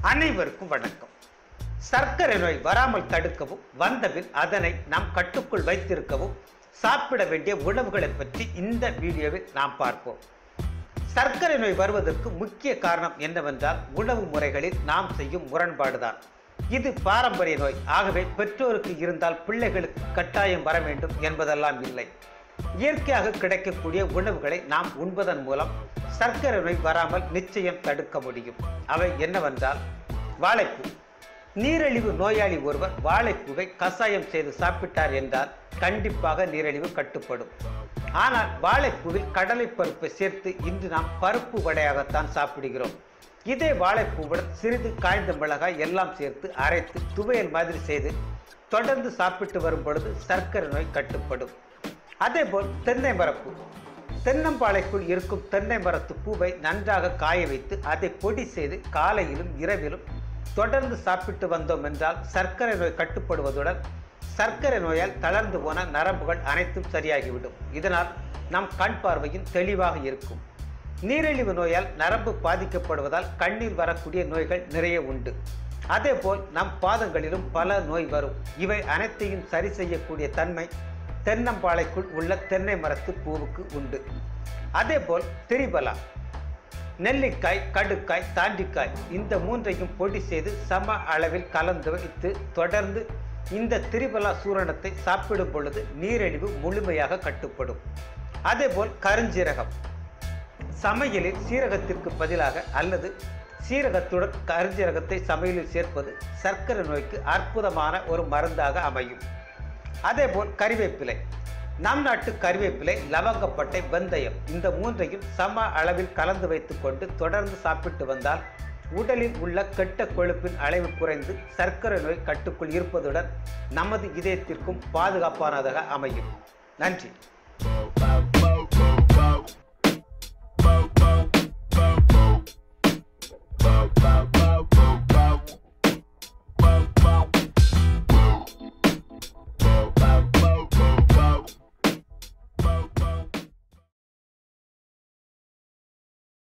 அனைவருக்கும் வணக்கம். சர்க்கரை நோய் வராமல் தடுக்கவும், வந்தபின் அதனை நாம் கட்டுக்குள் வைத்திருக்கவும் சாப்பிட வேண்டிய உணவுகளை பற்றி இந்த வீடியோவில் நாம் பார்ப்போம். சர்க்கரை நோய் வருவதற்கு முக்கிய காரணம் என்னவென்றால் உணவு முறைகளில் நாம் செய்யும் முரண்பாடுதான். இது பாரம்பரிய நோய். ஆகவே பெற்றோருக்கு இருந்தால் பிள்ளைகளுக்கு கட்டாயம் வர வேண்டும் என்பதெல்லாம் இல்லை. இயற்கையாக கிடைக்கக்கூடிய உணவுகளை நாம் உண்பதன் மூலம் சர்க்கரை நோய் வராமல் நிச்சயம் தடுக்க முடியும். அவை என்னவென்றால் வாழைப்பூ. நீரிழிவு நோயாளி ஒருவர் வாழைப்பூவை கசாயம் செய்து சாப்பிட்டார் என்றால் கண்டிப்பாக நீரிழிவு கட்டுப்படும். ஆனால் வாழைப்பூவில் கடலை பருப்பை சேர்த்து இன்று நாம் பருப்பு வடையாகத்தான் சாப்பிடுகிறோம். இதே வாழைப்பூவுடன் சிறிது காய்ந்த மிளகாய் எல்லாம் சேர்த்து அரைத்து துவையல் மாதிரி செய்து தொடர்ந்து சாப்பிட்டு வரும் பொழுது சர்க்கரை நோய் கட்டுப்படும். அதேபோல் தென்னை மரப்பூ. தென்னம்பாளைக்குள் இருக்கும் தென்னை மரத்து பூவை நன்றாக காய வைத்து அதை பொடி செய்து காலையிலும் இரவிலும் தொடர்ந்து சாப்பிட்டு வந்தோம் என்றால் சர்க்கரை நோய் கட்டுப்படுவதுடன் சர்க்கரை நோயால் தளர்ந்து போன நரம்புகள் அனைத்தும் சரியாகிவிடும். இதனால் நம் கண் பார்வையும் தெளிவாக இருக்கும். நீரிழிவு நோயால் நரம்பு பாதிக்கப்படுவதால் கண்ணில் வரக்கூடிய நோய்கள் நிறைய உண்டு. அதேபோல் நம் பாதங்களிலும் பல நோய் வரும். இவை அனைத்தையும் சரி செய்யக்கூடிய தன்மை தென்னம்பாளைக்குள் உள்ள தென்னை மரத்து பூவுக்கு உண்டு. அதேபோல் திரிபலா. நெல்லிக்காய், கடுக்காய், தாண்டிக்காய் இந்த மூன்றையும் பொடி செய்து சம அளவில் கலந்து வைத்து தொடர்ந்து இந்த திரிபலா சூரணத்தை சாப்பிடும் பொழுது நீரிழிவு முழுமையாக கட்டுப்படும். அதேபோல் கருஞ்சீரகம். சமையலில் சீரகத்திற்கு பதிலாக அல்லது சீரகத்துடன் கருஞ்சீரகத்தை சமையலில் சேர்ப்பது சர்க்கரை நோய்க்கு அற்புதமான ஒரு மருந்தாக அமையும். அதேபோல் கறிவேப்பிலை. நம் நாட்டு கறிவேப்பிலை, லவங்கப்பட்டை, வெந்தயம் இந்த மூன்றையும் சம அளவில் கலந்து வைத்துக்கொண்டு தொடர்ந்து சாப்பிட்டு வந்தால் உடலில் உள்ள கெட்ட கொழுப்பின் அளவு குறைந்து சர்க்கரை நோய் கட்டுக்குள் இருப்பதுடன் நமது இதயத்திற்கும் பாதுகாப்பானதாக அமையும். நன்றி.